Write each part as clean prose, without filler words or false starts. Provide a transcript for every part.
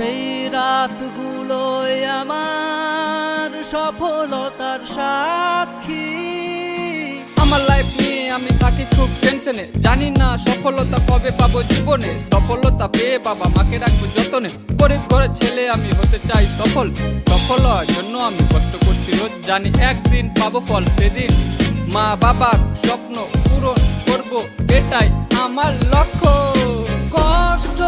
সেই রাতগুলোই আমার সফলতার সাক্ষী। আমার লাইফ নিয়ে আমি থাকি খুব টেনশনে, জানি না সফলতা কবে পাবো জীবনে। সফলতা পেয়ে বাবা মাকে রাখবো যতনে, গরিব ঘরের ছেলে আমি হতে চাই সফল। সফল হওয়ার জন্য আমি কষ্ট করছি রোজ, জানি একদিন পাবো ফল। সেদিন মা বাবার স্বপ্ন পূরণ করব, এটাই আমার লক্ষ্য। কষ্ট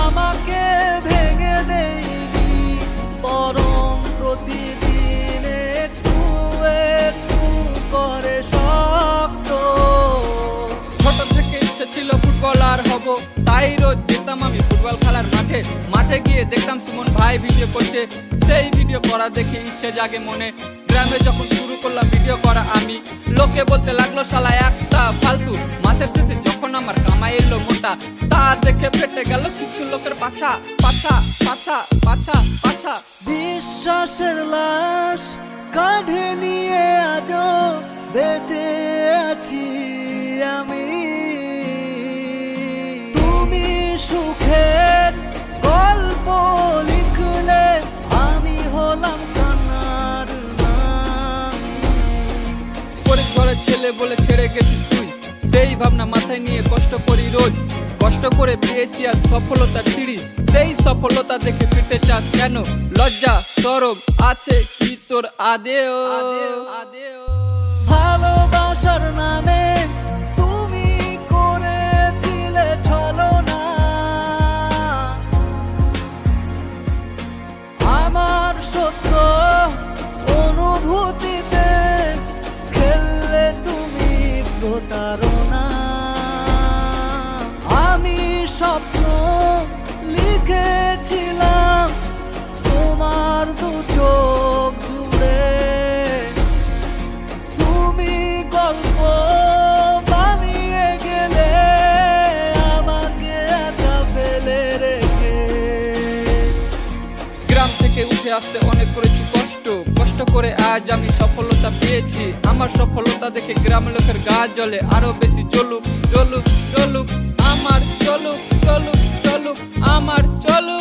আমাকে ভেঙে দেয়নি, বরং প্রতিদিন একটু একটু করে শক্ত। ছোট থেকে ইচ্ছে ছিল ফুটবলার হব, তাই রোজ যেতাম আমি ফুটবল খেলার মাঠে। মাঠে গিয়ে দেখতাম সুমন ভাই ভিডিও করছে, সেই ভিডিও করা দেখে ইচ্ছে জাগে মনে। গ্রামে যখন শুরু করলাম ভিডিও করা আমি, লোকে বলতে লাগলো শালা একটা ফালতু। মাসের শেষে যখন আমার কামাই এলো মোটা, তা দেখে ফেটে গেল কিছু লোকের পাছা পাছা পাছা পাছা পাছা। বিশ্বাসের লাশ কাঁধে নিয়ে আজও বেঁচে আছি আমি। তুমি সুখের গল্প লিখলে আমি হলাম কান্নার নামি। গরিব ঘরের ছেলে বলে ছেড়ে গেছিস তুই, সেই ভাবনা মাথায় নিয়ে কষ্ট করি রোজ। কষ্ট করে পেয়েছি আর সফলতার সিঁড়ি, সেই সফলতা দেখে ফিরতে চাস কেন? লজ্জা শরম আছে কি তোর আদেও? ভালোবাসার নামে তুমি করেছিলে ছলনা, আমার সত্য অনুভূতিতে খেললে তুমি প্রতারণা। আমি স্বপ্ন লিখেছিলাম তোমার দু চোখ জুড়ে, তুমি গল্প বানিয়ে গেলে আমাকে একা ফেলে রেখে। গ্রাম থেকে উঠে আসতে অনেক করেছি কষ্ট, কষ্ট করে আজ আমি সফলতা পেয়েছি। আমার সফলতা দেখে গ্রাম লোকের গা জ্বলে, আরো বেশি চলুক চলুক চলুক আমার, চলুক চলুক চলুক আমার, চলুক।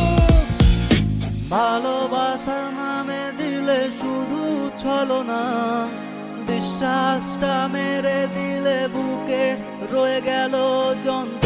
ভালোবাসার নামে দিলে শুধু ছলনা, বিশ্বাসটা মেরে দিলে বুকে রয়ে গেল যন্ত্রণা।